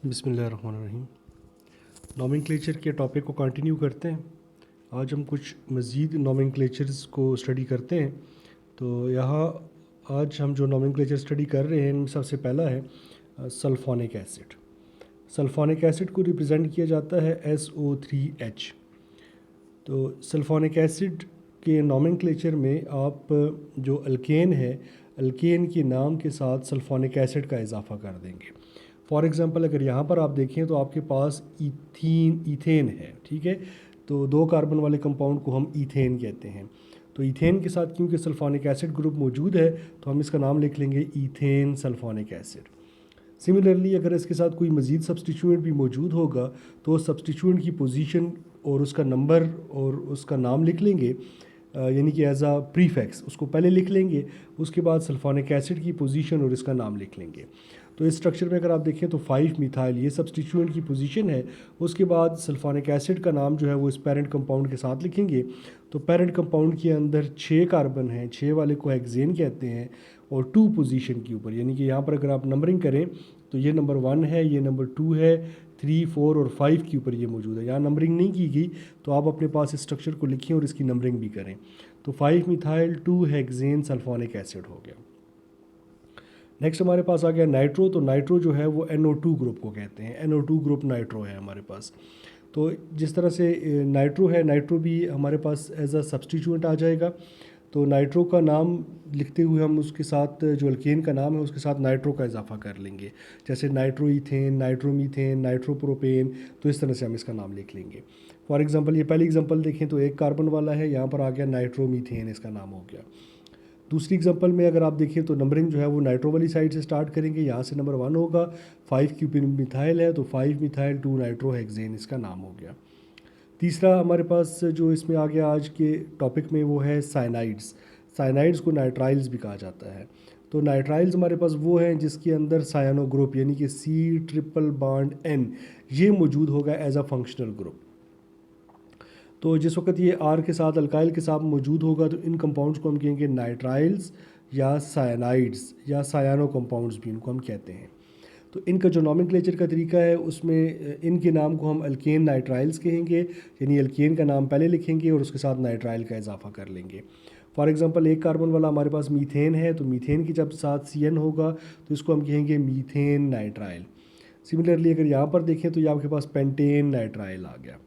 बिस्मिल्लाहिर्रहमानिर्रहीम। नोमेनक्लेचर के टॉपिक को कंटिन्यू करते हैं। आज हम कुछ मज़ीद नोमेनक्लेचर्स को स्टडी करते हैं। तो यहाँ आज हम जो नोमेनक्लेचर स्टडी कर रहे हैं इनमें सबसे पहला है सल्फोनिक एसिड। सल्फोनिक एसिड को रिप्रेजेंट किया जाता है SO3H। तो सल्फोनिक एसिड के नोमेनक्लेचर में आप जो अल्केन है, अल्केन के नाम के साथ सल्फोनिक एसिड का इजाफा कर देंगे। फॉर एग्ज़ाम्पल अगर यहाँ पर आप देखें तो आपके पास ईथेन है, ठीक है। तो 2 कार्बन वाले कंपाउंड को हम ईथेन कहते हैं। तो ईथेन के साथ क्योंकि सल्फोनिक एसिड ग्रुप मौजूद है तो हम इसका नाम लिख लेंगे ईथेन सल्फोनिक एसिड। सिमिलरली अगर इसके साथ कोई मज़ीद सब्सटीट्यूएंट भी मौजूद होगा तो सब्सटीट्यूएंट की पोजीशन और उसका नंबर और उसका नाम लिख लेंगे, यानी कि एज आ प्रीफिक्स उसको पहले लिख लेंगे, उसके बाद सल्फोनिक एसिड की पोजीशन और इसका नाम लिख लेंगे। तो इस स्ट्रक्चर में अगर आप देखें तो 5 मिथाइल ये सब्सटीट्यूएंट की पोजीशन है। उसके बाद सल्फोनिक एसिड का नाम जो है वो इस पेरेंट कंपाउंड के साथ लिखेंगे। तो पेरेंट कंपाउंड के अंदर 6 कार्बन हैं, 6 वाले को हेक्सेन कहते हैं और 2 पोजीशन के ऊपर, यानी कि यहाँ पर अगर आप नंबरिंग करें तो ये नंबर 1 है, ये नंबर 2 है, 3, 4 और 5 के ऊपर ये मौजूद है। यहाँ नंबरिंग नहीं की गई तो आप अपने पास इस स्ट्रक्चर को लिखें और इसकी नंबरिंग भी करें। तो 5 मिथाइल 2 हेक्सेन सल्फोनिक एसिड हो गया। नेक्स्ट हमारे पास आ गया नाइट्रो। तो नाइट्रो जो है वो NO2 ग्रुप को कहते हैं, NO2 ग्रुप नाइट्रो है हमारे पास। तो जिस तरह से नाइट्रो है, नाइट्रो भी हमारे पास एज अ सब्सटीट्यूएंट आ जाएगा। तो नाइट्रो का नाम लिखते हुए हम उसके साथ जो अल्केन का नाम है उसके साथ नाइट्रो का इजाफा कर लेंगे, जैसे नाइट्रो ईथेन, नाइट्रोमीथेन, नाइट्रोप्रोपेन। तो इस तरह से हम इसका नाम लिख लेंगे। फॉर एग्जांपल ये पहली एग्जांपल देखें तो 1 कार्बन वाला है, यहाँ पर आ गया नाइट्रोमीथेन, इसका नाम हो गया। दूसरी एग्जांपल में अगर आप देखिए तो नंबरिंग जो है वो नाइट्रो वाली साइड से स्टार्ट करेंगे, यहाँ से नंबर 1 होगा। 5 क्यूपिन मिथाइल है तो 5 मिथाइल 2 नाइट्रो हेक्सेन इसका नाम हो गया। तीसरा हमारे पास जो इसमें आ गया आज के टॉपिक में वो है साइनाइड्स। साइनाइड्स को नाइट्राइल्स भी कहा जाता है। तो नाइट्राइल्स हमारे पास वो हैं जिसके अंदर सायानो ग्रुप यानी कि C∧N ये मौजूद होगा एज अ फंक्शनल ग्रुप। तो जिस वक्त ये R के साथ अल्काइल के साथ मौजूद होगा तो इन कंपाउंड्स को हम कहेंगे नाइट्राइल्स या साइनाइड्स या सायानो कंपाउंड्स भी इनको हम कहते हैं। तो इनका जो नोमेनक्लेचर का तरीका है उसमें इनके नाम को हम अल्केन नाइट्राइल्स कहेंगे, यानी अल्केन का नाम पहले लिखेंगे और उसके साथ नाइट्राइल का इजाफा कर लेंगे। फॉर एग्जांपल 1 कार्बन वाला हमारे पास मीथेन है, तो मीथेन के जब साथ CN होगा तो इसको हम कहेंगे मीथेन नाइट्राइल। सिमिलरली अगर यहाँ पर देखें तो ये आपके पास पेंटेन नाइट्राइल आ गया।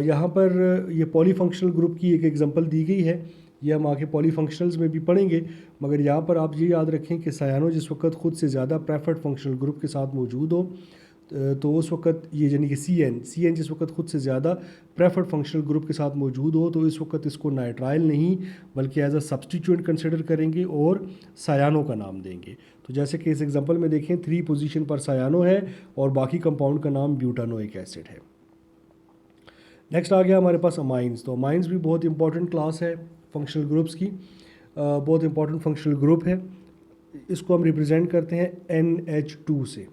यहाँ पर ये पॉलीफंक्शनल ग्रुप की एक एग्जांपल दी गई है, ये हम आगे पॉलीफंक्शनल्स में भी पढ़ेंगे। मगर यहाँ पर आप ये याद रखें कि सायानो जिस वक्त ख़ुद से ज़्यादा प्रेफर्ड फंक्शनल ग्रुप के साथ मौजूद हो तो उस वक्त ये यानी कि CN जिस वक्त ख़ुद से ज़्यादा प्रेफर्ड फंक्शनल ग्रुप के साथ मौजूद हो तो इस वक्त इसको नाइट्राइल नहीं बल्कि एज अ सब्सटीट्यूएंट कंसिडर करेंगे और सायानो का नाम देंगे। तो जैसे कि इस एग्जांपल में देखें 3 पोजीशन पर सायानो है और बाकी कंपाउंड का नाम ब्यूटानोइक एसिड है। नेक्स्ट आ गया हमारे पास अमाइंस। तो अमाइंस भी बहुत इंपॉर्टेंट क्लास है फंक्शनल ग्रुप्स की, बहुत इंपॉर्टेंट फंक्शनल ग्रुप है। इसको हम रिप्रेजेंट करते हैं NH2 से,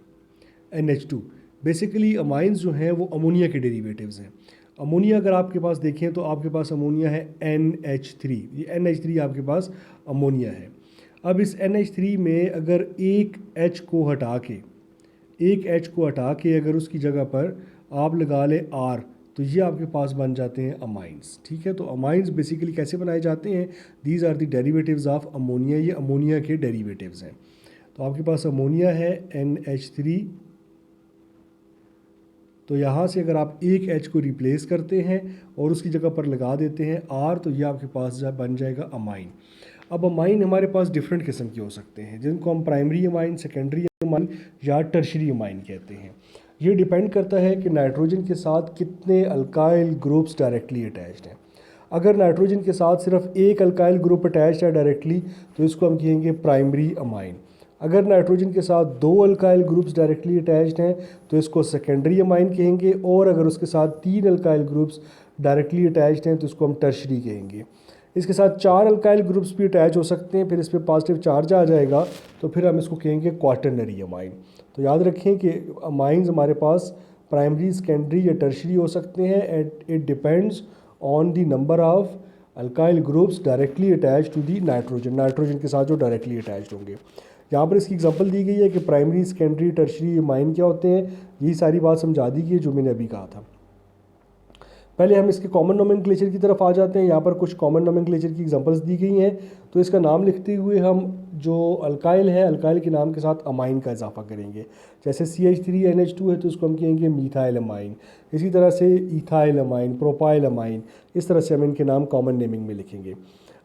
NH2। बेसिकली अमाइंस जो हैं वो अमोनिया के डेरिवेटिव्स हैं। अमोनिया अगर आपके पास देखें तो आपके पास अमोनिया है NH3, ये NH3 आपके पास अमोनिया है। अब इस NH3 में अगर एक H को हटा के अगर उसकी जगह पर आप लगा लें R तो ये आपके पास बन जाते हैं अमाइंस, ठीक है। तो अमाइंस बेसिकली कैसे बनाए जाते हैं, these are the derivatives of ammonia, ये अमोनिया के डेरिवेटिव्स हैं। तो आपके पास अमोनिया है NH3, तो यहाँ से अगर आप एक H को रिप्लेस करते हैं और उसकी जगह पर लगा देते हैं R तो ये आपके पास बन जाएगा अमाइन। अब अमाइन हमारे पास डिफरेंट किस्म के हो सकते हैं जिनको हम प्राइमरी अमाइन, सेकेंडरी अमाइन या टर्शरी अमाइन कहते हैं। ये डिपेंड करता है कि नाइट्रोजन के साथ कितने अल्काइल ग्रुप्स डायरेक्टली अटैच्ड हैं। अगर नाइट्रोजन के साथ सिर्फ एक अल्काइल ग्रुप अटैच्ड है डायरेक्टली तो इसको हम कहेंगे प्राइमरी अमाइन। अगर नाइट्रोजन के साथ 2 अल्काइल ग्रुप्स डायरेक्टली अटैच्ड हैं तो इसको सेकेंडरी अमाइन कहेंगे, और अगर उसके साथ 3 अल्काइल ग्रुप्स डायरेक्टली अटैच्ड हैं तो इसको हम टर्शरी कहेंगे। इसके साथ 4 अल्काइल ग्रुप्स भी अटैच हो सकते हैं, फिर इस पर पॉजिटिव चार्ज आ जाएगा तो फिर हम इसको कहेंगे क्वाटरनरी अमाइन। तो याद रखें कि अमाइंस हमारे पास प्राइमरी, सेकेंडरी या टर्शरी हो सकते हैं and it depends on the number of alkyl groups directly attach to the nitrogen, nitrogen के साथ जो डायरेक्टली अटैच्ड होंगे। यहाँ पर इसकी एग्जांपल दी गई है कि प्राइमरी, सेकेंडरी, टर्शरी अमाइन क्या होते हैं। यही सारी बात समझा दी गई है जो मैंने अभी कहा था। पहले हम इसके कॉमन नोमेनक्लेचर की तरफ आ जाते हैं। यहाँ पर कुछ कॉमन नोमेनक्लेचर की एग्जांपल्स दी गई हैं। तो इसका नाम लिखते हुए हम जो अल्काइल है, अल्काइल के नाम के साथ अमाइन का इजाफा करेंगे। जैसे CH3NH2 है तो इसको हम कहेंगे मीथाइल अमाइन। इसी तरह से इथाइल अमाइन, प्रोपाइल अमाइन, इस तरह से हम इनके नाम कॉमन नेमिंग में लिखेंगे।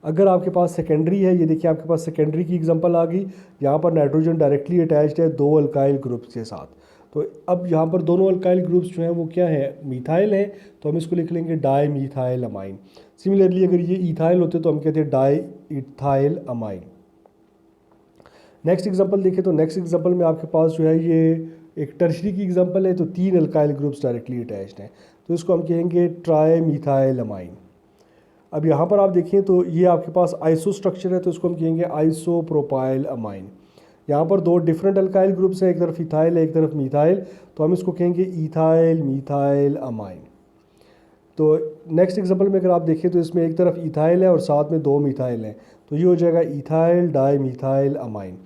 अगर आपके पास सेकेंडरी है, ये देखिए आपके पास सेकेंडरी की एग्जांपल आ गई। यहाँ पर नाइट्रोजन डायरेक्टली अटैच्ड है दो अल्काइल ग्रुप्स के साथ। तो अब यहाँ पर दोनों अल्काइल ग्रुप्स जो हैं वो क्या है, मीथाइल है, तो हम इसको लिख लेंगे डाई मीथाइल अमाइन। सिमिलरली अगर ये इथाइल होते तो हम कहते हैं di ethyl amine. Next example देखें तो नेक्स्ट एग्जांपल में आपके पास जो है ये एक टर्शरी की एग्जांपल है। तो 3 अल्काइल ग्रुप्स डायरेक्टली अटैच्ड हैं, तो इसको हम कहेंगे ट्राई मीथाइल अमाइन। अब यहाँ पर आप देखें तो ये आपके पास आइसो स्ट्रक्चर है, तो इसको हम कहेंगे आइसो प्रोपाइल अमाइन। यहाँ पर दो डिफरेंट अल्काइल ग्रुप्स हैं, एक तरफ इथाइल है एक तरफ मीथाइल, तो हम इसको कहेंगे इथाइल मीथाइल अमाइन। तो नेक्स्ट एग्जांपल में अगर आप देखें तो इसमें एक तरफ इथाइल है और साथ में 2 मीथाइल हैं, तो ये हो जाएगा इथाइल डाई मीथाइल अमाइन।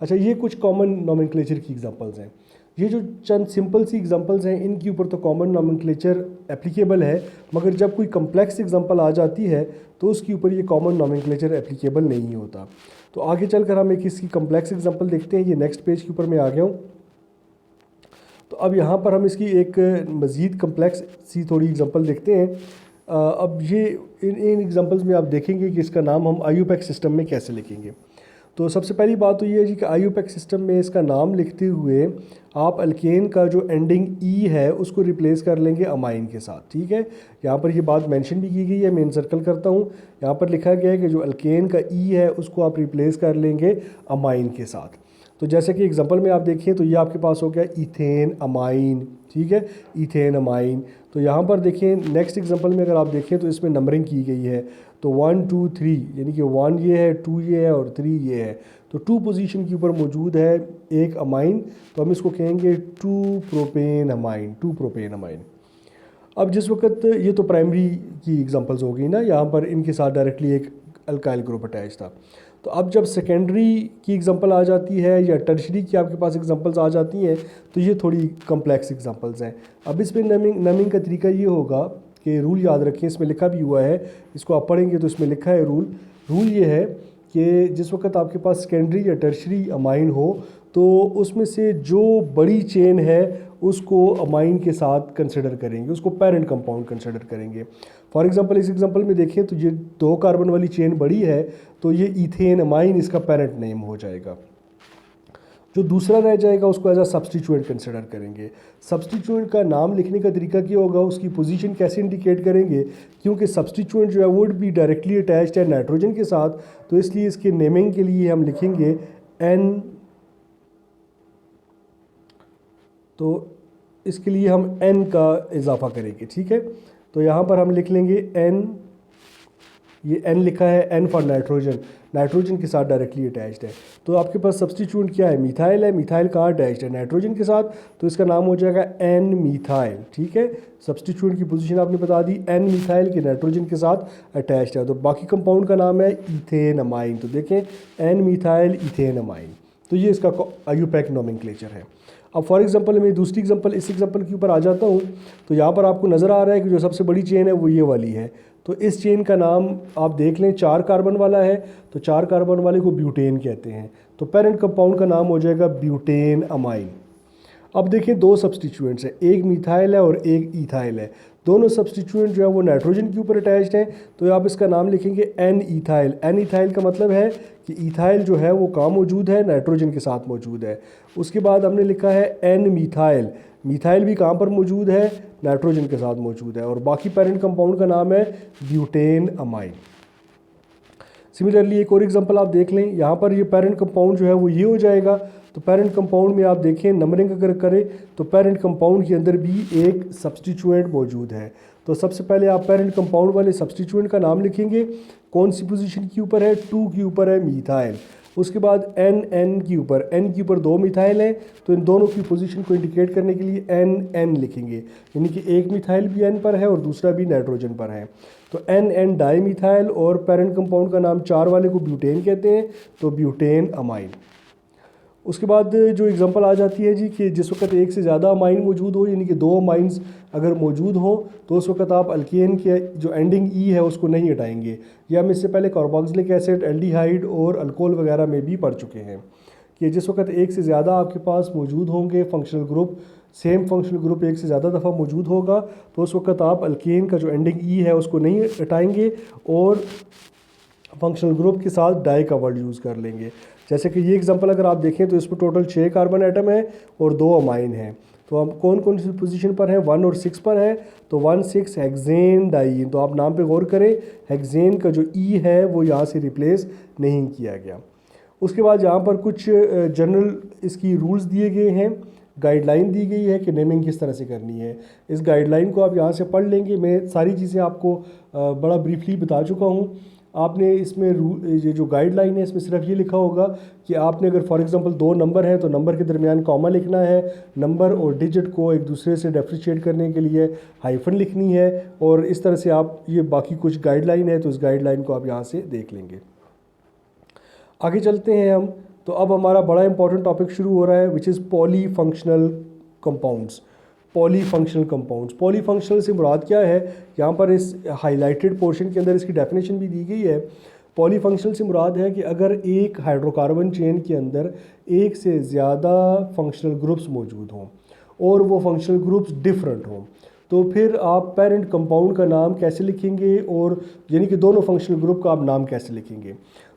अच्छा, ये कुछ कॉमन नोमेनक्लेचर की एग्जांपल्स हैं। ये जो चंद सिंपल सी एग्जांपल्स हैं इनके ऊपर तो कॉमन नोमेनक्लेचर एप्लीकेबल है, मगर जब कोई कम्प्लेक्स एग्जांपल आ जाती है तो उसके ऊपर ये कॉमन नोमेनक्लेचर एप्लीकेबल नहीं होता। तो आगे चलकर हम एक इसकी कम्प्लेक्स एग्जांपल देखते हैं। ये नेक्स्ट पेज के ऊपर मैं आ गया हूँ। तो अब यहाँ पर हम इसकी एक मज़ीद कम्प्लेक्स सी थोड़ी एग्जांपल देखते हैं। अब ये इन एग्जांपल्स में आप देखेंगे कि इसका नाम हम IUPAC सिस्टम में कैसे लिखेंगे। तो सबसे पहली बात तो ये है जी कि IUPAC सिस्टम में इसका नाम लिखते हुए आप अल्केन का जो एंडिंग ई है उसको रिप्लेस कर लेंगे अमाइन के साथ। ठीक है, यहाँ पर ये बात मेंशन भी की गई है, मैं सर्कल करता हूँ। यहाँ पर लिखा गया है कि जो अल्केन का ई है उसको आप रिप्लेस कर लेंगे अमाइन के साथ। तो जैसे कि एग्जांपल में आप देखिए तो ये आपके पास हो गया इथेन अमाइन। ठीक है, इथेन अमाइन। तो यहाँ पर देखिए नेक्स्ट एग्जांपल में अगर आप देखें तो इसमें नंबरिंग की गई है। तो 1 2 3 यानी कि 1 ये है, 2 ये है और 3 ये है। तो 2 पोजीशन के ऊपर मौजूद है एक अमाइन, तो हम इसको कहेंगे 2 प्रोपेन अमाइन, 2 प्रोपेन अमाइन। अब जिस वक्त ये तो प्राइमरी की एग्जांपल्स हो गई ना, यहाँ पर इनके साथ डायरेक्टली एक अल्काइल ग्रुप अटैच था। तो अब जब सेकेंडरी की एग्जांपल आ जाती है या टर्शरी की आपके पास एग्जांपल्स आ जाती हैं तो ये थोड़ी कम्प्लेक्स एग्जांपल्स हैं। अब इसमें नमिंग का तरीका ये होगा कि रूल याद रखें, इसमें लिखा भी हुआ है, इसको आप पढ़ेंगे तो इसमें लिखा है रूल ये है कि जिस वक्त आपके पास सेकेंडरी या टर्शरी अमाइन हो तो उसमें से जो बड़ी चेन है उसको अमाइन के साथ कंसिडर करेंगे, उसको पेरेंट कंपाउंड कंसिडर करेंगे। फॉर एग्जांपल इस एग्जांपल में देखें तो ये 2 कार्बन वाली चेन बड़ी है, तो ये इथेन अमाइन इसका पेरेंट नेम हो जाएगा। जो दूसरा रह जाएगा उसको एज अ सब्स्टिट्यूएंट कंसिडर करेंगे। सब्स्टिट्यूएंट का नाम लिखने का तरीका क्या होगा, उसकी पोजीशन कैसे इंडिकेट करेंगे, क्योंकि सब्स्टिट्यूएंट जो है वुड बी डायरेक्टली अटैच्ड है नाइट्रोजन के साथ, तो इसलिए इसके नेमिंग के लिए हम लिखेंगे N। तो इसके लिए हम N का इजाफा करेंगे। ठीक है, तो यहाँ पर हम लिख लेंगे N, ये N लिखा है, N फॉर नाइट्रोजन, नाइट्रोजन के साथ डायरेक्टली अटैच्ड है। तो आपके पास सब्स्टिट्यूएंट क्या है, मिथाइल है, मिथाइल कहाँ अटैच्ड है, नाइट्रोजन के साथ, तो इसका नाम हो जाएगा N मिथाइल। ठीक है, सब्स्टिट्यूएंट की पोजीशन आपने बता दी, N मिथाइल के नाइट्रोजन के साथ अटैच्ड है। तो बाकी कंपाउंड का नाम है इथेन अमाइन। तो देखें N मिथाइल इथेन अमाइन, तो ये इसका IUPAC नोमेनक्लेचर है। अब फॉर एग्जांपल मैं दूसरी एग्जांपल इस एग्जांपल के ऊपर आ जाता हूँ। तो यहाँ पर आपको नज़र आ रहा है कि जो सबसे बड़ी चेन है वो ये वाली है। तो इस चेन का नाम आप देख लें, 4 कार्बन वाला है, तो 4 कार्बन वाले को ब्यूटेन कहते हैं। तो पेरेंट कंपाउंड का नाम हो जाएगा ब्यूटेन अमाइन। अब देखिए 2 सब्स्टिट्यूएंट्स हैं, एक मिथाइल है और एक इथाइल है। दोनों सब्स्टिट्यूएंट जो है वो नाइट्रोजन के ऊपर अटैच्ड हैं, तो आप इसका नाम लिखेंगे N इथाइल। N इथाइल का मतलब है कि इथाइल जो है वो कहाँ मौजूद है, नाइट्रोजन के साथ मौजूद है। उसके बाद हमने लिखा है N मिथाइल, मिथाइल भी कहाँ पर मौजूद है, नाइट्रोजन के साथ मौजूद है। और बाकी पेरेंट कंपाउंड का नाम है ब्यूटेन अमाइन। सिमिलरली एक और एग्जांपल आप देख लें, यहाँ पर ये पेरेंट कंपाउंड जो है वो ये हो जाएगा। तो पेरेंट कंपाउंड में आप देखें नंबरिंग अगर करें तो पेरेंट कंपाउंड के अंदर भी एक सब्स्टिट्यूएंट मौजूद है। तो सबसे पहले आप पेरेंट कंपाउंड वाले सब्स्टिट्यूएंट का नाम लिखेंगे, कौन सी पोजीशन के ऊपर है, 2 के ऊपर है मिथाइल। उसके बाद N के ऊपर 2 मिथाइल हैं, तो इन दोनों की पोजीशन को इंडिकेट करने के लिए N लिखेंगे, यानी कि एक मिथाइल भी N पर है और दूसरा भी नाइट्रोजन पर है। तो N डाई मिथाइल और पेरेंट कंपाउंड का नाम 4 वाले को ब्यूटेन कहते हैं, तो ब्यूटेन अमाइन। उसके बाद जो एग्जांपल आ जाती है जी कि जिस वक्त एक से ज़्यादा अमाइन मौजूद हो, यानी कि दो अमाइंस अगर मौजूद हो तो उस वक्त आप अल्केन के जो एंडिंग ई है उसको नहीं हटाएंगे। ये हम इससे पहले कार्बोक्सिलिक एसिड, एल्डिहाइड और अल्कोहल वगैरह में भी पढ़ चुके हैं कि जिस वक्त एक से ज़्यादा आपके पास मौजूद होंगे functional group, same functional group एक से ज़्यादा दफ़ा मौजूद होगा तो उस वक्त आप अल्केन का जो एंडिंग ई है उसको नहीं हटाएंगे और फंक्शनल ग्रुप के साथ डाई का वर्ड यूज़ कर लेंगे। जैसे कि ये एग्जांपल अगर आप देखें तो इसमें टोटल 6 कार्बन एटम है और 2 अमाइन हैं। तो हम कौन कौन सी पोजीशन पर हैं, 1 और 6 पर है। तो 1,6 हेक्सेन डाई, तो आप नाम पे गौर करें, हेक्सेन का जो ई है वो यहाँ से रिप्लेस नहीं किया गया। उसके बाद यहाँ पर कुछ जनरल इसकी रूल्स दिए गए हैं, गाइडलाइन दी गई है कि नेमिंग किस तरह से करनी है। इस गाइडलाइन को आप यहाँ से पढ़ लेंगे। मैं सारी चीज़ें आपको बड़ा ब्रीफली बता चुका हूँ। आपने इसमें ये जो गाइडलाइन है इसमें सिर्फ ये लिखा होगा कि आपने अगर फॉर एग्जांपल 2 नंबर हैं तो नंबर के दरमियान कॉमा लिखना है, नंबर और डिजिट को एक दूसरे से डिफरेंशिएट करने के लिए हाइफन लिखनी है, और इस तरह से आप ये बाकी कुछ गाइडलाइन है तो इस गाइडलाइन को आप यहाँ से देख लेंगे। आगे चलते हैं हम। तो अब हमारा बड़ा इंपॉर्टेंट टॉपिक शुरू हो रहा है which is polyfunctional compounds. Polyfunctional compounds, polyfunctional से मुराद क्या है, यहाँ पर इस हाईलाइटेड पोर्शन के अंदर इसकी डेफिनेशन भी दी गई है। पॉलीफंक्शनल से मुराद है कि अगर एक हाइड्रोकार्बन चेन के अंदर एक से ज़्यादा फंक्शनल ग्रुप्स मौजूद हों और वो फंक्शनल ग्रुप्स डिफरेंट हों तो फिर आप पेरेंट कंपाउंड का नाम कैसे लिखेंगे, और यानी कि दोनों फंक्शनल ग्रुप का आप नाम कैसे लिखेंगे।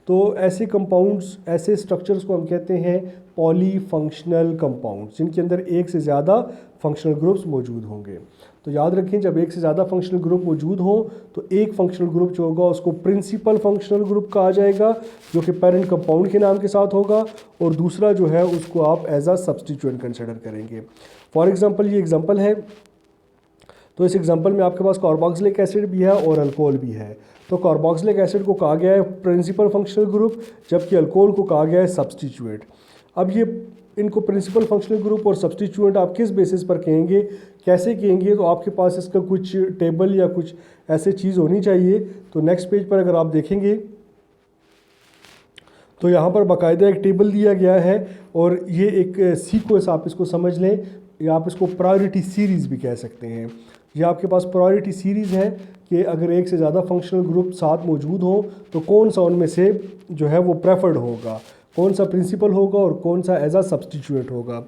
तो ऐसे कंपाउंड्स, ऐसे स्ट्रक्चर्स को हम कहते हैं पॉलीफंक्शनल कंपाउंड्स, जिनके अंदर एक से ज़्यादा फंक्शनल ग्रुप्स मौजूद होंगे। तो याद रखें, जब एक से ज़्यादा फंक्शनल ग्रुप मौजूद हों तो एक फंक्शनल ग्रुप जो होगा उसको प्रिंसिपल फंक्शनल ग्रुप कहा जाएगा, जो कि पेरेंट कंपाउंड के नाम के साथ होगा, और दूसरा जो है उसको आप एज अ सब्स्टिट्यूएंट कंसिडर करेंगे। फॉर एग्जांपल ये एग्जांपल है, तो इस एग्जांपल में आपके पास कार्बोक्सिलिक एसिड भी है और अल्कोहल भी है। तो कार्बोक्सिलिक एसिड को कहा गया है प्रिंसिपल फंक्शनल ग्रुप, जबकि अल्कोहल को कहा गया है सब्स्टिट्यूएंट। अब ये इनको प्रिंसिपल फंक्शनल ग्रुप और सब्स्टिट्यूएंट आप किस बेसिस पर कहेंगे, कैसे कहेंगे, तो आपके पास इसका कुछ टेबल या कुछ ऐसे चीज़ होनी चाहिए। तो नेक्स्ट पेज पर अगर आप देखेंगे तो यहाँ पर बाकायदा एक टेबल दिया गया है, और ये एक सीक्वेंस आप इसको समझ लें, या आप इसको प्रायोरिटी सीरीज़ भी कह सकते हैं। ये आपके पास प्रायोरिटी सीरीज़ है कि अगर एक से ज़्यादा फंक्शनल ग्रुप साथ मौजूद हो तो कौन सा उनमें से जो है वो प्रेफर्ड होगा, कौन सा प्रिंसिपल होगा और कौन सा एज आ सब्स्टिट्यूएंट होगा।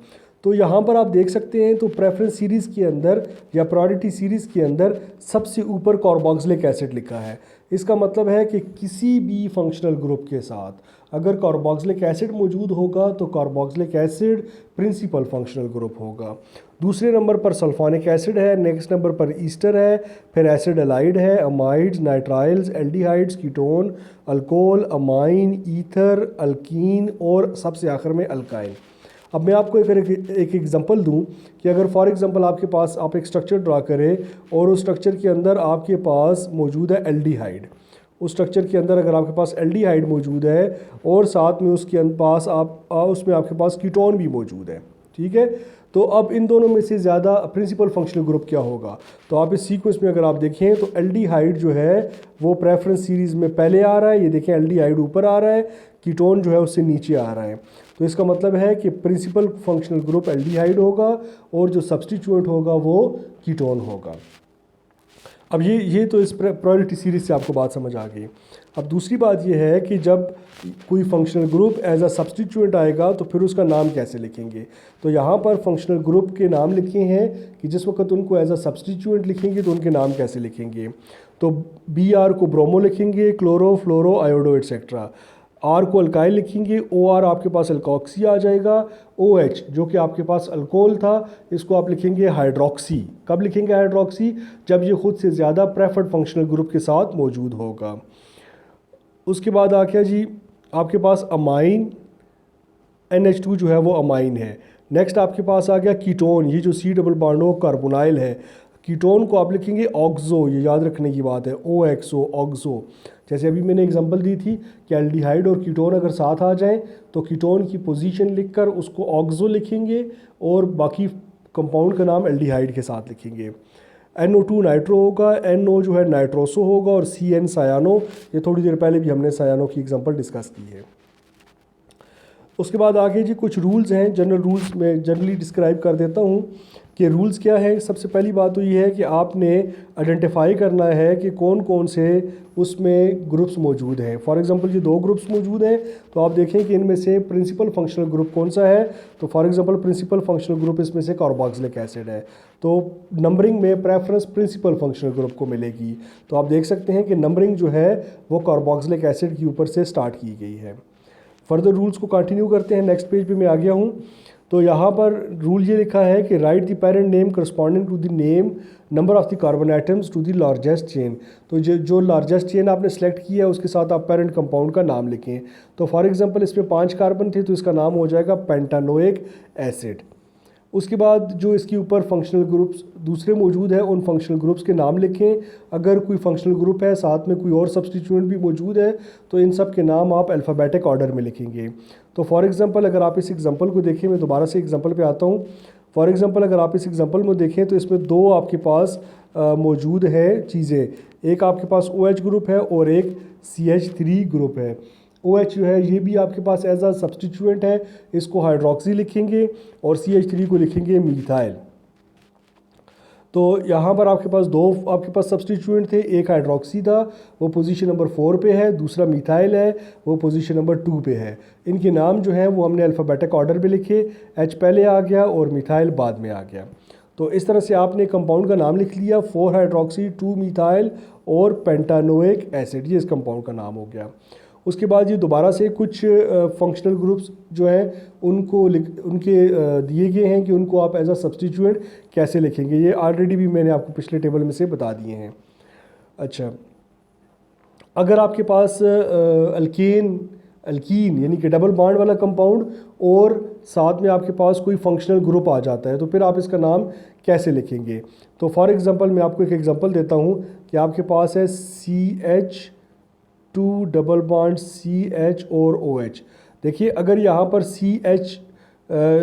तो यहाँ पर आप देख सकते हैं, तो प्रेफरेंस सीरीज़ के अंदर या प्रायोरिटी सीरीज़ के अंदर सबसे ऊपर कार्बोक्सिलिक एसिड लिखा है। इसका मतलब है कि किसी भी फंक्शनल ग्रुप के साथ अगर कार्बोक्सिलिक एसिड मौजूद होगा तो carboxylic acid principal functional group होगा। दूसरे नंबर पर सल्फोनिक एसिड है, नेक्स्ट नंबर पर ईस्टर है, फिर एसिड एलाइड है, amides, nitriles, aldehydes, ketone, alcohol, amine, ether, alkene और सबसे आखिर में अल्काइन। अब मैं आपको एक एग्जांपल दूं कि अगर फॉर एग्जांपल आपके पास आप एक स्ट्रक्चर ड्रा करें और उस स्ट्रक्चर के अंदर आपके पास मौजूद है एल्डिहाइड, उस स्ट्रक्चर के अंदर अगर आपके पास एल्डिहाइड मौजूद है और साथ में उसके पास उसमें आपके पास कीटोन भी मौजूद है, ठीक है। तो अब इन दोनों में से ज़्यादा प्रिंसिपल फंक्शनल ग्रुप क्या होगा, तो आप इस सीक्वेंस में अगर आप देखें तो एल्डिहाइड जो है वो प्रेफरेंस सीरीज़ में पहले आ रहा है, ये देखें एल्डिहाइड ऊपर आ रहा है, कीटोन जो है उससे नीचे आ रहा है। तो इसका मतलब है कि प्रिंसिपल फंक्शनल ग्रुप एल्डिहाइड होगा और जो सब्स्टिट्यूएंट होगा वो कीटोन होगा। अब ये तो इस प्रायोरिटी सीरीज़ से आपको बात समझ आ गई। अब दूसरी बात ये है कि जब कोई functional group as a substituent आएगा तो फिर उसका नाम कैसे लिखेंगे। तो यहाँ पर फंक्शनल ग्रुप के नाम लिखे हैं कि जिस वक्त उनको एज अ सब्स्टिट्यूएंट लिखेंगे तो उनके नाम कैसे लिखेंगे। तो BR को ब्रोमो लिखेंगे, क्लोरो, फ्लोरो, आयोडो एट्सेट्रा। R को अल्काइल लिखेंगे, OR आपके पास अल्कोक्सी आ जाएगा, OH जो कि आपके पास अल्कोहल था इसको आप लिखेंगे हाइड्रोक्सी। कब लिखेंगे हाइड्रोक्सी, जब ये खुद से ज़्यादा प्रेफर्ड फंक्शनल ग्रुप के साथ मौजूद होगा। उसके बाद आ गया जी आपके पास अमाइन, NH2 जो है वो अमाइन है। नेक्स्ट आपके पास आ गया कीटोन, ये जो C डबल बॉन्ड कार्बोनाइल है। कीटोन को आप लिखेंगे ऑक्सो, ये याद रखने की बात है, OXO ऑक्सो। जैसे अभी मैंने एग्जांपल दी थी कि एल्डिहाइड और कीटोन अगर साथ आ जाएं तो कीटोन की पोजीशन लिखकर उसको ऑक्सो लिखेंगे और बाकी कंपाउंड का नाम एल्डिहाइड के साथ लिखेंगे। NO2 नाइट्रो होगा, NO जो है नाइट्रोसो होगा और CN सायानो। ये थोड़ी देर पहले भी हमने सायानो की एग्जांपल डिस्कस की है। उसके बाद आगे जी कुछ रूल्स हैं, जनरल रूल्स में जनरली डिस्क्राइब कर देता हूँ कि रूल्स क्या है। सबसे पहली बात तो ये है कि आपने आइडेंटिफाई करना है कि कौन कौन से उसमें ग्रुप्स मौजूद हैं। फॉर एग्जांपल ये 2 ग्रुप्स मौजूद हैं, तो आप देखें कि इनमें से प्रिंसिपल फंक्शनल ग्रुप कौन सा है। तो for example principal functional group इसमें से कार्बोक्सिलिक एसिड है, तो नंबरिंग में प्रेफरेंस प्रिंसिपल फंक्शनल ग्रुप को मिलेगी। तो आप देख सकते हैं कि नंबरिंग जो है वो कार्बोक्सिलिक एसिड के ऊपर से स्टार्ट की गई है। फर्दर रूल्स को कंटिन्यू करते हैं। नेक्स्ट पेज पे मैं आ गया हूँ। तो यहाँ पर रूल ये लिखा है कि write the parent name corresponding to the name number of the carbon atoms to the largest chain. तो जो लार्जेस्ट चेन आपने सेलेक्ट किया है उसके साथ आप पेरेंट कंपाउंड का नाम लिखें। तो फॉर एग्जांपल इसमें 5 कार्बन थे, तो इसका नाम हो जाएगा पेंटानोइक एसिड। उसके बाद जो इसके ऊपर फंक्शनल ग्रुप्स दूसरे मौजूद हैं उन फंक्शनल ग्रुप्स के नाम लिखें। अगर कोई फंक्शनल ग्रुप है साथ में कोई और सब्स्टिट्यूएंट भी मौजूद है तो इन सब के नाम आप अल्फ़ाबेटिक ऑर्डर में लिखेंगे। तो फॉर एग्जांपल अगर आप इस एग्जांपल को देखें, मैं दोबारा से एग्जांपल पे आता हूँ। फॉर एग्जांपल अगर आप इस एग्जांपल में देखें तो इसमें 2 आपके पास मौजूद है चीज़ें। एक आपके पास OH ग्रुप है और एक CH3 ग्रुप है। OH जो है ये भी आपके पास एज अ सब्स्टिट्यूएंट है, इसको हाइड्रोक्सी लिखेंगे और CH3 को लिखेंगे मीथाइल। तो यहाँ पर आपके पास 2 आपके पास सब्स्टिट्यूएंट थे, एक हाइड्रोक्सी था वो पोजीशन नंबर 4 पे है, दूसरा मीथाइल है वो पोजीशन नंबर 2 पे है। इनके नाम जो हैं वो हमने अल्फ़ाबेटिक ऑर्डर में लिखे, H पहले आ गया और मीथाइल बाद में आ गया। तो इस तरह से आपने कंपाउंड का नाम लिख लिया, 4 हाइड्रोक्सी 2 मीथाइल और पेंटानोइक एसिड, ये इस कंपाउंड का नाम हो गया। उसके बाद ये दोबारा से कुछ फंक्शनल ग्रुप्स जो हैं उनको उनके दिए गए हैं कि उनको आप एज अ सब्स्टिट्यूएंट कैसे लिखेंगे। ये ऑलरेडी भी मैंने आपको पिछले टेबल में से बता दिए हैं। अच्छा, अगर आपके पास अल्कीन यानी कि डबल बॉन्ड वाला कंपाउंड और साथ में आपके पास कोई फंक्शनल ग्रुप आ जाता है तो फिर आप इसका नाम कैसे लिखेंगे। तो फॉर एग्जांपल मैं आपको एक एग्जांपल देता हूँ कि आपके पास है CH2 डबल बॉन्ड CH और OH। देखिए अगर यहाँ पर CH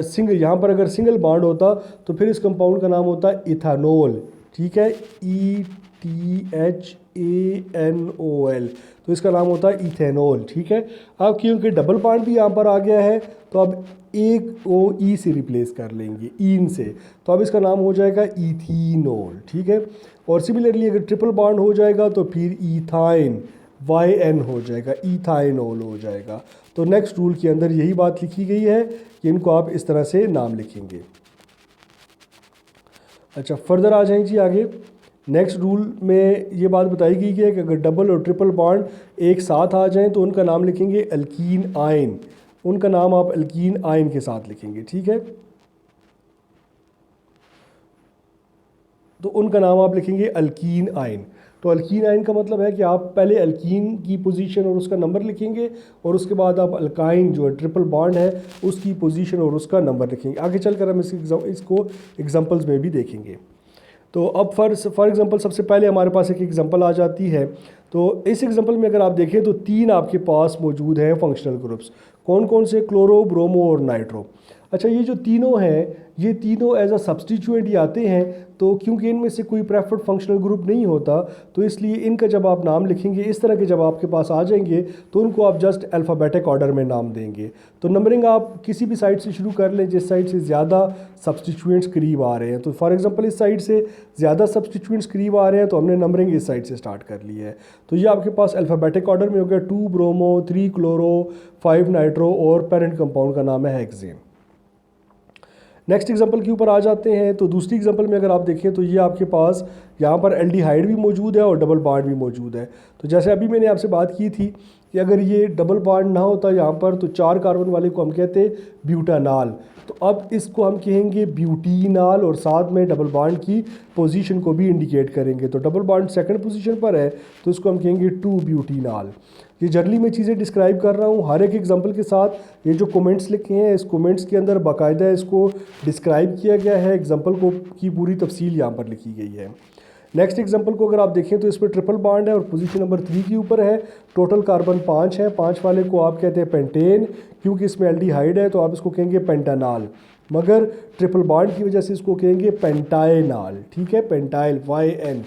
सिंगल यहाँ पर अगर सिंगल बॉन्ड होता तो फिर इस कंपाउंड का नाम होता इथानोल। ठीक है, ETHANOL, तो इसका नाम होता है इथेनॉल। ठीक है, अब क्योंकि डबल बॉन्ड भी यहाँ पर आ गया है तो अब एक को ई से रिप्लेस कर लेंगे, ईन से, तो अब इसका नाम हो जाएगा इथीनॉल। ठीक है, और सिमिलरली अगर ट्रिपल बॉन्ड हो जाएगा तो फिर इथाइन YN हो जाएगा, इथाइनॉल हो जाएगा। तो नेक्स्ट रूल के अंदर यही बात लिखी गई है कि इनको आप इस तरह से नाम लिखेंगे। अच्छा, फर्दर आ जाएं जी आगे। नेक्स्ट रूल में ये बात बताई गई है कि अगर डबल और ट्रिपल बॉन्ड एक साथ आ जाएं तो उनका नाम लिखेंगे अल्कीन आयन। उनका नाम आप अल्कीन आयन के साथ लिखेंगे। ठीक है, तो उनका नाम आप लिखेंगे अल्कीन आयन। तो अल्कीन आयन का मतलब है कि आप पहले अल्कीन की पोजीशन और उसका नंबर लिखेंगे और उसके बाद आप अल्काइन जो है ट्रिपल बॉन्ड है उसकी पोजीशन और उसका नंबर लिखेंगे। आगे चलकर हम इसको एग्जांपल्स में भी देखेंगे। तो अब फॉर एग्जांपल सबसे पहले हमारे पास एक एग्जांपल आ जाती है। तो इस एग्जांपल में अगर आप देखें तो 3 आपके पास मौजूद हैं फंक्शनल ग्रुप्स। कौन कौन से? क्लोरो, ब्रोमो और नाइट्रो। अच्छा, ये जो तीनों हैं ये तीनों एज अ सब्स्टिट्यूएंट ही आते हैं, तो क्योंकि इनमें से कोई प्रेफर्ड फंक्शनल ग्रुप नहीं होता तो इसलिए इनका जब आप नाम लिखेंगे इस तरह के जब आपके पास आ जाएंगे तो उनको आप जस्ट अल्फ़ाबेटिक ऑर्डर में नाम देंगे। तो नंबरिंग आप किसी भी साइड से शुरू कर लें जिस साइड से ज़्यादा सब्स्टिट्यूएंट्स करीब आ रहे हैं। तो फॉर एग्जांपल इस साइड से ज़्यादा सब्स्टिट्यूएंट्स करीब आ रहे हैं तो हमने नंबरिंग इस साइड से स्टार्ट कर ली है। तो ये आपके पास अल्फ़ाबेटिक ऑर्डर में हो गया 2 ब्रोमो, 3 क्लोरो, 5 नाइट्रो और पेरेंट कंपाउंड का नाम है हेक्सेन। नेक्स्ट एग्जांपल के ऊपर आ जाते हैं। तो दूसरी एग्जांपल में अगर आप देखें तो ये आपके पास यहाँ पर एल्डिहाइड भी मौजूद है और डबल बॉन्ड भी मौजूद है। तो जैसे अभी मैंने आपसे बात की थी कि अगर ये डबल बॉन्ड ना होता यहाँ पर तो 4 कार्बन वाले को हम कहते ब्यूटानॉल। तो अब इसको हम कहेंगे ब्यूटीनॉल और साथ में डबल बॉन्ड की पोजीशन को भी इंडिकेट करेंगे। तो डबल बॉन्ड सेकंड पोजीशन पर है तो इसको हम कहेंगे 2 ब्यूटीनॉल। ये जर्नली मैं चीज़ें डिस्क्राइब कर रहा हूँ हर एक एग्जांपल के साथ। ये जो कमेंट्स लिखे हैं इस कमेंट्स के अंदर बाकायदा इसको डिस्क्राइब किया गया है, एग्जांपल को की पूरी तफसील यहाँ पर लिखी गई है। नेक्स्ट एग्जांपल को अगर आप देखें तो इसमें ट्रिपल बॉन्ड है और पोजीशन नंबर 3 के ऊपर है। टोटल कार्बन 5 है, 5 वाले को आप कहते हैं पेंटेन, क्योंकि इसमें एल्डिहाइड है तो आप इसको कहेंगे पेंटानॉल, मगर ट्रिपल बॉन्ड की वजह से इसको कहेंगे पेंटाइनॉल। ठीक है, पेंटाइल YN,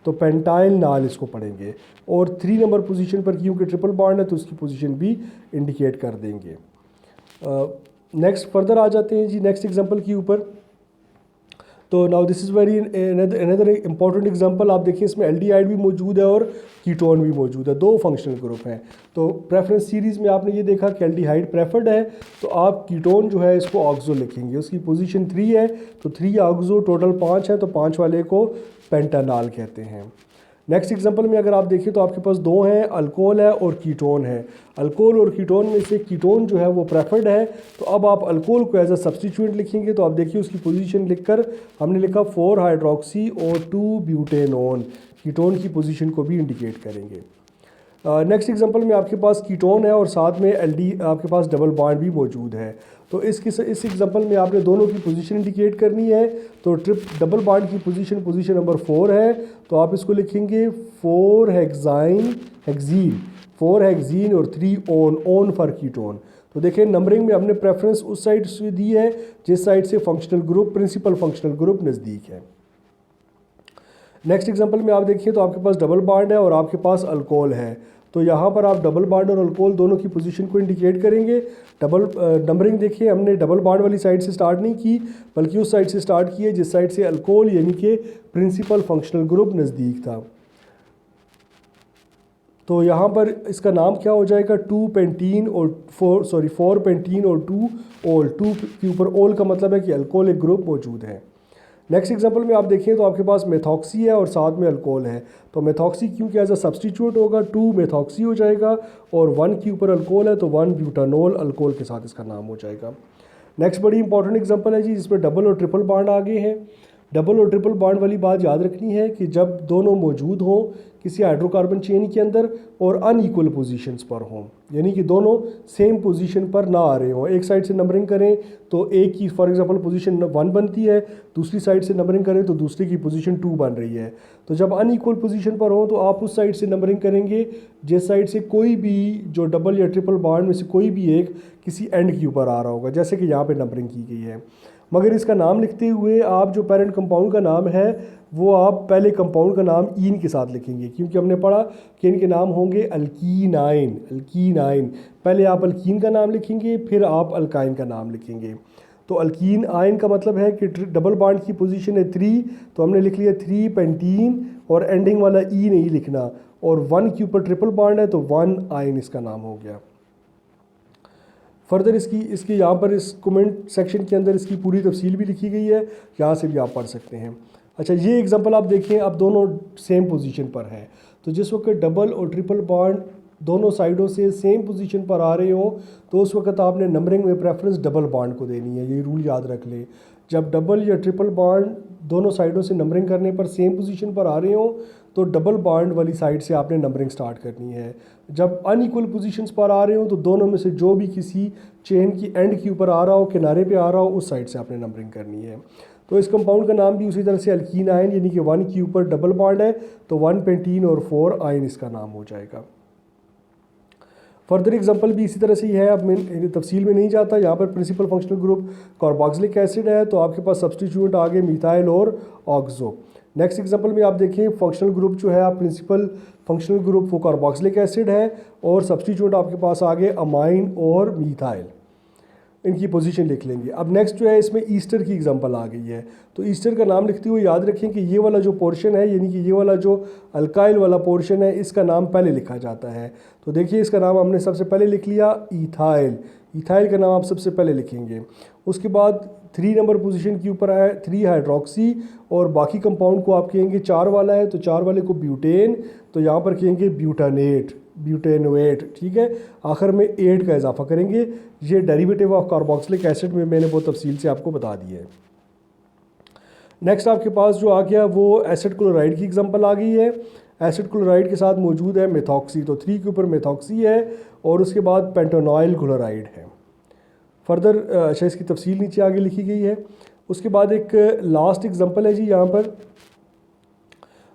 तो पेंटाइनॉल इसको पढ़ेंगे। और 3 नंबर पोजीशन पर क्योंकि ट्रिपल बॉन्ड है तो उसकी पोजीशन भी इंडिकेट कर देंगे। नेक्स्ट फर्दर आ जाते हैं जी नेक्स्ट एग्जांपल के ऊपर। तो now this is very another important example. आप देखिए इसमें एल्डिहाइड भी मौजूद है और कीटोन भी मौजूद है, दो फंक्शनल ग्रुप हैं। तो प्रेफरेंस सीरीज़ में आपने ये देखा कि एल्डिहाइड प्रेफर्ड है, तो आप कीटोन जो है इसको ऑक्सो लिखेंगे, उसकी पोजीशन 3 है, तो 3 ऑक्सो, टोटल 5 है, तो 5 वाले को पेंटानॉल कहते हैं। नेक्स्ट एग्जांपल में अगर आप देखें तो आपके पास दो हैं, अल्कोहल है और कीटोन है। अल्कोहल और कीटोन में से कीटोन जो है वो प्रेफर्ड है, तो अब आप अल्कोहल को एज अ सब्स्टिट्यूएंट लिखेंगे। तो आप देखिए उसकी पोजीशन लिखकर हमने लिखा 4 हाइड्रोक्सी और 2 ब्यूटेनोन, कीटोन की पोजीशन को भी इंडिकेट करेंगे। नेक्स्ट एग्जांपल में आपके पास कीटोन है और साथ में एल्डी आपके पास डबल बॉन्ड भी मौजूद है। तो इस एग्जांपल में आपने दोनों की पोजीशन इंडिकेट करनी है। तो डबल बॉन्ड की पोजीशन नंबर 4 है, तो आप इसको लिखेंगे 4 हेक्सीन और 3 ओन फॉर कीटोन। तो देखिए नंबरिंग में हमने प्रेफरेंस उस साइड से दी है जिस साइड से functional group, principal functional group नज़दीक है। नेक्स्ट एग्जांपल में आप देखिए तो आपके पास डबल बॉन्ड है और आपके पास अल्कोहल है, तो यहाँ पर आप डबल बॉन्ड और अल्कोहल दोनों की पोजीशन को इंडिकेट करेंगे। नंबरिंग देखिए हमने डबल बॉन्ड वाली साइड से स्टार्ट नहीं की, बल्कि उस साइड से स्टार्ट की है जिस साइड से अल्कोहल यानी कि प्रिंसिपल फंक्शनल ग्रुप नज़दीक था। तो यहाँ पर इसका नाम क्या हो जाएगा, 4 पेंटीन और 2 ओल। 2 के ऊपर ओल का मतलब है कि अल्कोहल एक ग्रुप मौजूद है। नेक्स्ट एग्जांपल में आप देखें तो आपके पास मेथॉक्सी है और साथ में अल्कोहल है, तो मेथॉक्सी क्योंकि एज अ सब्स्टिट्यूट होगा 2 मेथॉक्सी हो जाएगा, और 1 के ऊपर अल्कोहल है तो 1 ब्यूटानोल अल्कोहल के साथ इसका नाम हो जाएगा। नेक्स्ट बड़ी इंपॉर्टेंट एग्जांपल है जी जिसमें डबल और ट्रिपल बॉन्ड आगे हैं। डबल और ट्रिपल बॉन्ड वाली बात याद रखनी है कि जब दोनों मौजूद हों किसी हाइड्रोकार्बन चेन के अंदर और अनइक्वल पोजीशंस पर हों, यानी कि दोनों सेम पोजीशन पर ना आ रहे हों। एक साइड से नंबरिंग करें तो एक की फॉर एग्जांपल पोजीशन 1 बनती है, दूसरी साइड से नंबरिंग करें तो दूसरी की पोजीशन 2 बन रही है। तो जब अनइक्वल पोजीशन पर हो तो आप उस साइड से नंबरिंग करेंगे जिस साइड से कोई भी जो डबल या ट्रिपल बॉन्ड में से कोई भी एक किसी एंड के ऊपर आ रहा होगा, जैसे कि यहाँ पर नंबरिंग की गई है। मगर इसका नाम लिखते हुए आप जो पेरेंट कंपाउंड का नाम है वो आप पहले कंपाउंड का नाम ईन के साथ लिखेंगे, क्योंकि हमने पढ़ा कि इनके नाम होंगे अल्कीनाइन। पहले आप अल्कीन का नाम लिखेंगे फिर आप अल्काइन का नाम लिखेंगे। तो अल्कीन आयन का मतलब है कि डबल बॉन्ड की पोजीशन है 3, तो हमने लिख लिया 3 पेंटीन और एंडिंग वाला ई नहीं लिखना, और 1 के ऊपर ट्रिपल बॉन्ड है तो 1 आयन इसका नाम हो गया। फर्दर इसकी यहाँ पर इस कमेंट सेक्शन के अंदर इसकी पूरी तफसील भी लिखी गई है, यहाँ से भी आप पढ़ सकते हैं। अच्छा ये एग्जांपल आप देखें, अब दोनों सेम पोजीशन पर हैं, तो जिस वक्त डबल और ट्रिपल बॉन्ड दोनों साइडों से सेम पोजीशन पर आ रहे हो तो उस वक्त आपने नंबरिंग में प्रेफरेंस डबल बॉन्ड को देनी है, ये रूल याद रख लें। जब डबल या ट्रिपल बॉन्ड दोनों साइडों से नंबरिंग करने पर सेम पोजीशन पर आ रहे हो तो डबल बॉन्ड वाली साइड से आपने नंबरिंग स्टार्ट करनी है। जब अनइक्वल पोजीशंस पर आ रहे हो तो दोनों में से जो भी किसी चेन की एंड के ऊपर आ रहा हो, किनारे पे आ रहा हो, उस साइड से आपने नंबरिंग करनी है। तो इस कंपाउंड का नाम भी उसी तरह से अल्कीन आयन, यानी कि 1 के ऊपर डबल बॉन्ड है तो 1 पेंटीन और 4 आयन इसका नाम हो जाएगा। फर्दर एग्जांपल भी इसी तरह से ही है, अब मैं तफसील में नहीं जाता। यहाँ पर principal functional group carboxylic acid है, तो आपके पास सब्स्टिट्यूट आगे मिथाइल और ऑक्सो। नेक्स्ट एग्जांपल में आप देखें फंक्शनल ग्रुप जो है आप प्रिंसिपल फंक्शनल ग्रुप वो कार्बोक्सिलिक एसिड है और सब्स्टिट्यूट आपके पास आगे अमाइन और मिथाइल, इनकी पोजीशन लिख लेंगे। अब नेक्स्ट जो है इसमें ईस्टर की एग्जांपल आ गई है, तो ईस्टर का नाम लिखते हुए याद रखें कि ये वाला जो पोर्शन है यानी कि ये वाला जो अल्काइल वाला पोर्शन है इसका नाम पहले लिखा जाता है। तो देखिए इसका नाम हमने सबसे पहले लिख लिया ईथाइल का नाम आप सबसे पहले लिखेंगे। उसके बाद 3 नंबर पोजीशन के ऊपर है 3 हाइड्रोक्सी और बाकी कंपाउंड को आप कहेंगे 4 वाला है तो 4 वाले को ब्यूटेन, तो यहाँ पर कहेंगे ब्यूटेनोएट, ठीक है। आखिर में 8 का इजाफा करेंगे। ये डेरिवेटिव ऑफ कार्बोक्सिलिक एसिड में मैंने बहुत तफसील से आपको बता दी है। नेक्स्ट आपके पास जो आ गया वो एसिड क्लोराइड की एग्जांपल आ गई है। एसिड क्लोराइड के साथ मौजूद है मेथॉक्सी, तो 3 के ऊपर मेथॉक्सी है और उसके बाद पेंटोनॉइल क्लोराइड है। फर्दर अच्छा इसकी तफसील नीचे आगे लिखी गई है। उसके बाद एक लास्ट एग्जांपल है जी यहाँ पर,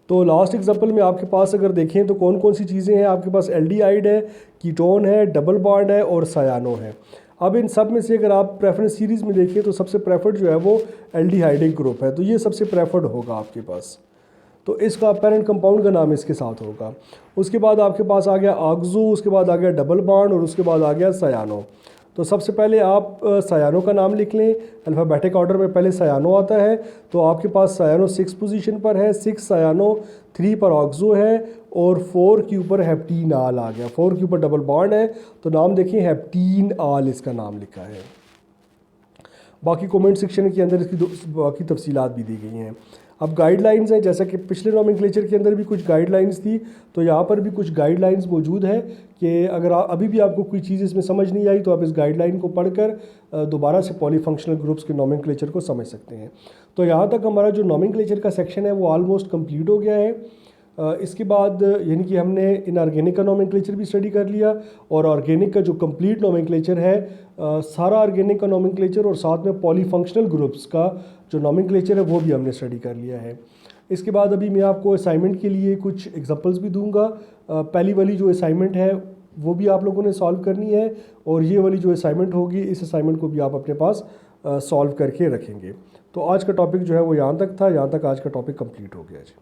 तो लास्ट एग्जांपल में आपके पास अगर देखें तो कौन कौन सी चीज़ें हैं, आपके पास एल्डिहाइड है, कीटोन है, डबल बॉन्ड है और सायानो है। अब इन सब में से अगर आप प्रेफरेंस सीरीज़ में देखें तो सबसे प्रेफर्ड जो है वो एल्डिहाइडिक ग्रुप है, तो ये सबसे प्रेफर्ड होगा आपके पास, तो इसका पेरेंट कंपाउंड का नाम इसके साथ होगा। उसके बाद आपके पास आ गया ऑक्सो, उसके बाद आ गया डबल बॉन्ड और उसके बाद आ गया सायानो। तो सबसे पहले आप सायानो का नाम लिख लें। अल्फ़ाबेटिक ऑर्डर में पहले सायानो आता है, तो आपके पास सायानो 6 पोजीशन पर है, 6 सायानो, 3 पर ऑक्सो है और 4 के ऊपर हेप्टीन आल आ गया। 4 के ऊपर डबल बॉन्ड है, तो नाम देखिए हेप्टीन आल इसका नाम लिखा है। बाकी कमेंट सेक्शन के अंदर इसकी बाकी तफसीलात भी दी गई हैं। अब गाइडलाइंस हैं, जैसा कि पिछले नोमेनक्लेचर के अंदर भी कुछ गाइडलाइंस थी, तो यहाँ पर भी कुछ गाइडलाइंस मौजूद है कि अगर अभी भी आपको कोई चीज़ इसमें समझ नहीं आई तो आप इस गाइडलाइन को पढ़कर दोबारा से पॉलीफंक्शनल ग्रुप्स के नोमेनक्लेचर को समझ सकते हैं। तो यहाँ तक हमारा जो नोमेनक्लेचर का सेक्शन है वो ऑलमोस्ट कंप्लीट हो गया है। इसके बाद यानी कि हमने इनऑर्गेनिक का नोमेनक्लेचर भी स्टडी कर लिया और ऑर्गेनिक का जो कंप्लीट नोमेनक्लेचर है, सारा ऑर्गेनिक का नोमेनक्लेचर और साथ में पॉलीफंक्शनल ग्रुप्स का जो नोमेनक्लेचर है वो भी हमने स्टडी कर लिया है। इसके बाद अभी मैं आपको असाइनमेंट के लिए कुछ एग्जांपल्स भी दूंगा। पहली वाली जो असाइनमेंट है वो भी आप लोगों ने सॉल्व करनी है और ये वाली जो असाइनमेंट होगी इस असाइनमेंट को भी आप अपने पास सॉल्व करके रखेंगे। तो आज का टॉपिक जो है वो यहाँ तक था, यहाँ तक आज का टॉपिक कंप्लीट हो गया जी।